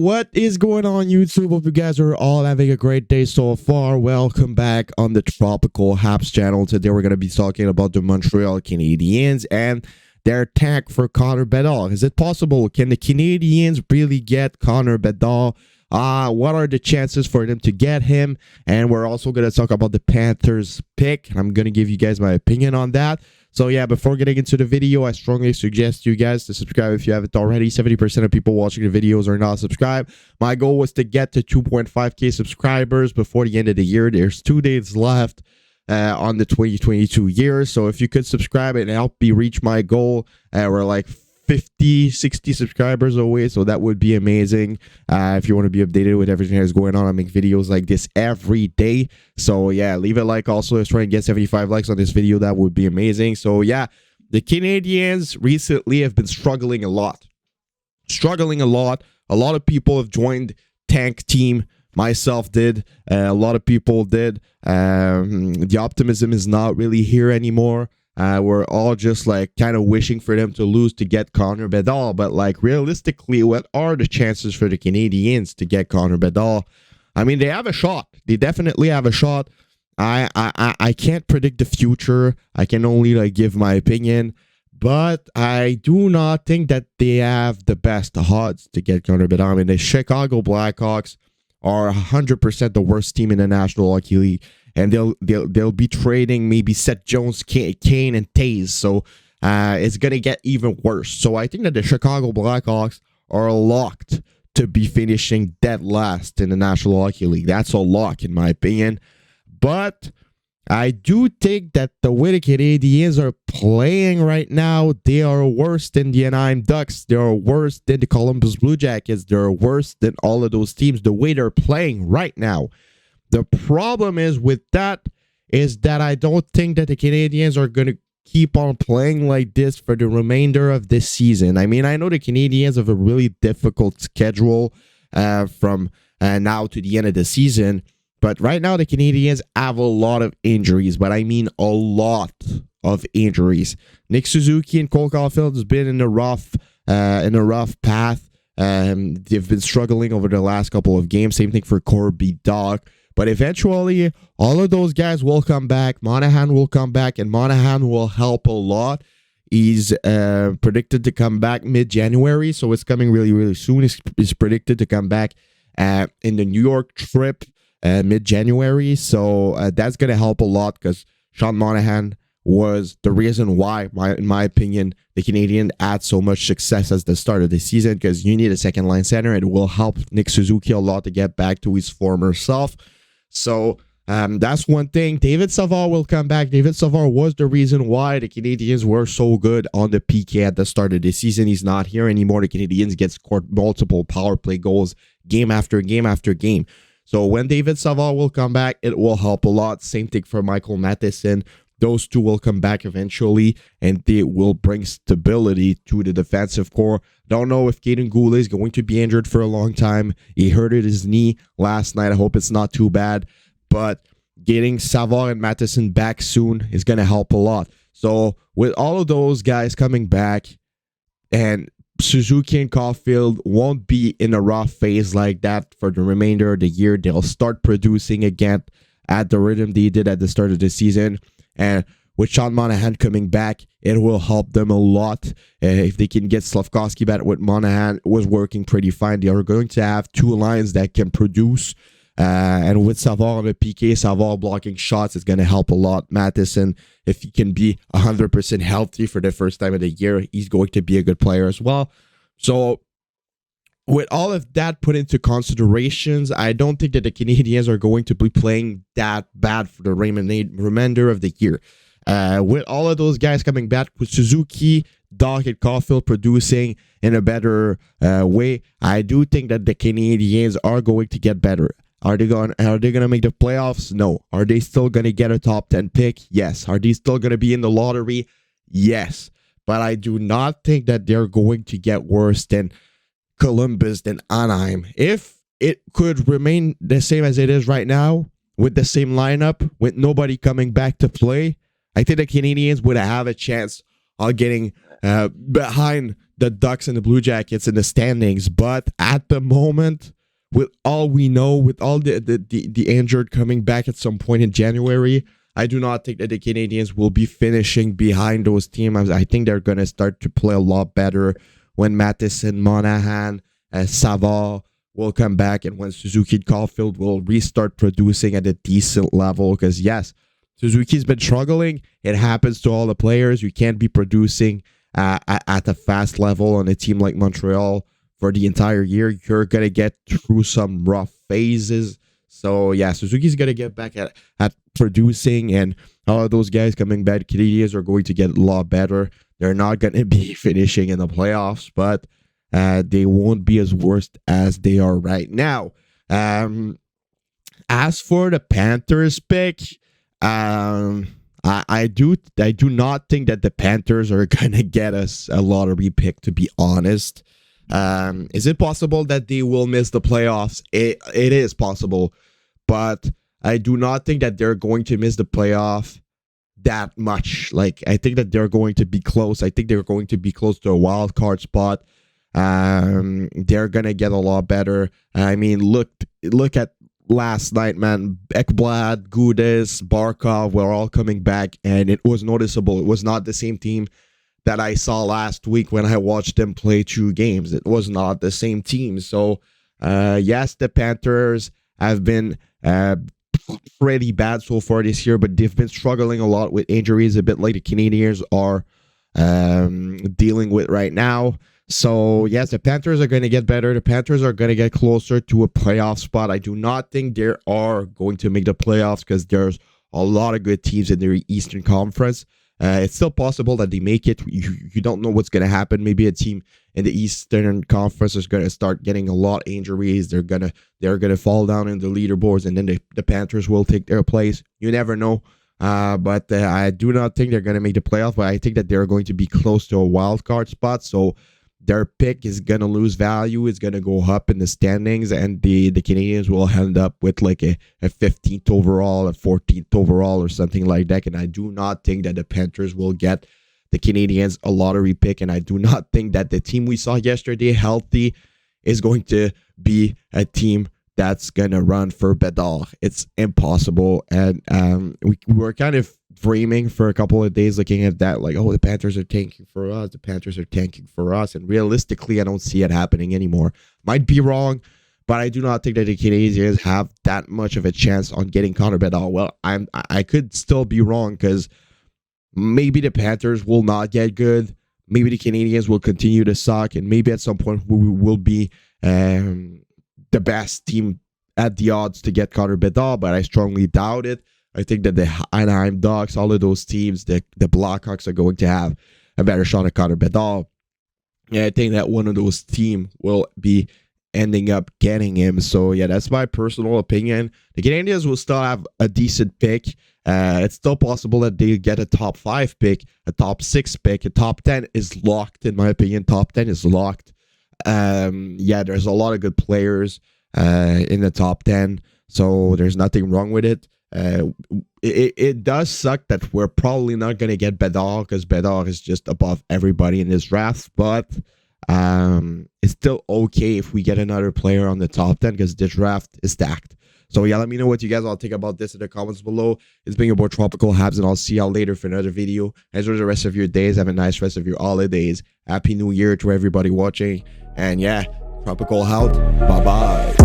what is going on, YouTube? Hope you guys are all having a great day so far. Welcome back on the Tropical Habs channel. Today we're going to be talking about the Montreal Canadiens and their attack for Connor Bedard. Is it possible? Can the Canadiens really get Connor Bedard? What are the chances for them to get him? And we're also going to talk about the Panthers pick. I'm going to give you guys my opinion on that. So yeah, before getting into the video, I strongly suggest you guys to subscribe if you haven't already. 70% of people watching the videos are not subscribed. My goal was to get to 2.5k subscribers before the end of the year. There's 2 days left on the 2022 year. So if you could subscribe and help me reach my goal, we're like 50, 60 subscribers away, so that would be amazing. If you want to be updated with everything that's going on, I make videos like this every day. So yeah, leave a like. Also, let's try and get 75 likes on this video. That would be amazing. So yeah, the Canadiens recently have been struggling a lot. A lot of people have joined tank team. Myself did. A lot of people did. The optimism is not really here anymore. We're all just like kind of wishing for them to lose to get Connor Bedard. But like realistically, what are the chances for the Canadiens to get Connor Bedard? I mean, they have a shot. They definitely have a shot. I can't predict the future. I can only like give my opinion. But I do not think that they have the best odds to get Connor Bedard. I mean, the Chicago Blackhawks are 100% the worst team in the National Hockey League. And they'll be trading maybe Seth Jones, Kane, and Taze. So it's going to get even worse. So I think that the Chicago Blackhawks are locked to be finishing dead last in the National Hockey League. That's a lock in my opinion. But I do think that the way the Canadiens are playing right now, they are worse than the Anaheim Ducks. They are worse than the Columbus Blue Jackets. They're worse than all of those teams the way they're playing right now. The problem is with that is that I don't think that the Canadiens are going to keep on playing like this for the remainder of this season. I mean, I know the Canadiens have a really difficult schedule from now to the end of the season. But right now, the Canadiens have a lot of injuries. But I mean a lot of injuries. Nick Suzuki and Cole Caulfield has been in a rough path. They've been struggling over the last couple of games. Same thing for Corby Dach. But eventually, all of those guys will come back. Monahan will come back, and Monahan will help a lot. He's predicted to come back mid-January, so it's coming really, really soon. He's predicted to come back in the New York trip mid-January, so that's going to help a lot because Sean Monahan was the reason why, in my opinion, the Canadiens had so much success at the start of the season because you need a second-line center. It will help Nick Suzuki a lot to get back to his former self. So that's one thing. David Savard will come back. David Savard was the reason why the Canadiens were so good on the PK at the start of the season. He's not here anymore. The Canadiens get scored multiple power play goals game after game after game. So when David Savard will come back, it will help a lot. Same thing for Michael Matheson. Those two will come back eventually, and they will bring stability to the defensive core. Don't know if Kaden Goulet is going to be injured for a long time. He hurted his knee last night. I hope it's not too bad. But getting Savard and Matheson back soon is going to help a lot. So with all of those guys coming back, and Suzuki and Caulfield won't be in a rough phase like that for the remainder of the year. They'll start producing again at the rhythm they did at the start of the season. And with Sean Monahan coming back, it will help them a lot. If they can get Slafkovsky back with Monahan, it was working pretty fine. They are going to have two lines that can produce. And with Savard on the PK, Savard blocking shots is going to help a lot. Matheson, if he can be 100% healthy for the first time of the year, he's going to be a good player as well. So with all of that put into considerations, I don't think that the Canadiens are going to be playing that bad for the remainder of the year. With all of those guys coming back, with Suzuki, Dach, and Caulfield producing in a better way, I do think that the Canadiens are going to get better. Are they going to make the playoffs? No. Are they still going to get a top 10 pick? Yes. Are they still going to be in the lottery? Yes. But I do not think that they're going to get worse than Columbus, than Anaheim. If it could remain the same as it is right now, with the same lineup, with nobody coming back to play, I think the Canadiens would have a chance of getting behind the Ducks and the Blue Jackets in the standings. But at the moment, with all we know, with all the injured coming back at some point in January, I do not think that the Canadiens will be finishing behind those teams. I think they're going to start to play a lot better when Matheson, Monahan, Savard will come back, and when Suzuki Caulfield will restart producing at a decent level. Because yes, Suzuki's been struggling. It happens to all the players. You can't be producing at a fast level on a team like Montreal for the entire year. You're going to get through some rough phases. So yeah, Suzuki's going to get back at producing, and all of those guys coming back, Canadiens are going to get a lot better. They're not going to be finishing in the playoffs, but they won't be as worst as they are right now. As for the Panthers pick, I do not think that the Panthers are gonna get us a lottery pick, to be honest. Is it possible that they will miss the playoffs? It is possible, but I do not think that they're going to miss the playoff that much. Like, I think that they're going to be close. I think they're going to be close to a wild card spot. They're gonna get a lot better. I mean, look at last night, man. Ekblad, Gudas, Barkov were all coming back, and it was noticeable. It was not the same team that I saw last week when I watched them play 2 games. It was not the same team. So, yes, the Panthers have been pretty bad so far this year, but they've been struggling a lot with injuries, a bit like the Canadiens are dealing with right now. So, yes, the Panthers are going to get better. The Panthers are going to get closer to a playoff spot. I do not think they are going to make the playoffs because there's a lot of good teams in the Eastern Conference. It's still possible that they make it. You don't know what's going to happen. Maybe a team in the Eastern Conference is going to start getting a lot of injuries. They're gonna fall down in the leaderboards, and then the Panthers will take their place. You never know. But I do not think they're going to make the playoff. But I think that they're going to be close to a wild card spot. So their pick is going to lose value. It's going to go up in the standings, and the Canadiens will end up with like a 15th overall, a 14th overall, or something like that. And I do not think that the Panthers will get the Canadiens a lottery pick. And I do not think that the team we saw yesterday, healthy, is going to be a team that's going to run for Bedard. It's impossible. And we were kind of framing for a couple of days looking at that, like, oh, the Panthers are tanking for us. The Panthers are tanking for us. And realistically, I don't see it happening anymore. Might be wrong, but I do not think that the Canadiens have that much of a chance on getting Connor Bedard. Well, I could still be wrong, because maybe the Panthers will not get good. Maybe the Canadiens will continue to suck, and maybe at some point we will be the best team at the odds to get Connor Bedard, but I strongly doubt it. I think that the Anaheim Ducks, all of those teams, the Blackhawks are going to have a better shot at Connor Bedard. And I think that one of those teams will be ending up getting him. So, yeah, that's my personal opinion. The Canadiens will still have a decent pick. It's still possible that they get a top 5 pick, a top 6 pick. A top 10 is locked, in my opinion. Top 10 is locked. Yeah, there's a lot of good players in the top 10, so there's nothing wrong with it. It does suck that we're probably not going to get Bedard, because Bedard is just above everybody in this draft, but it's still okay if we get another player on the top 10, because the draft is stacked. So yeah, let me know what you guys all think about this in the comments below. It's been your boy Tropical Habs, and I'll see y'all later for another video. Enjoy the rest of your days. Have a nice rest of your holidays. Happy New Year to everybody watching. And yeah, Tropical out. Bye-bye.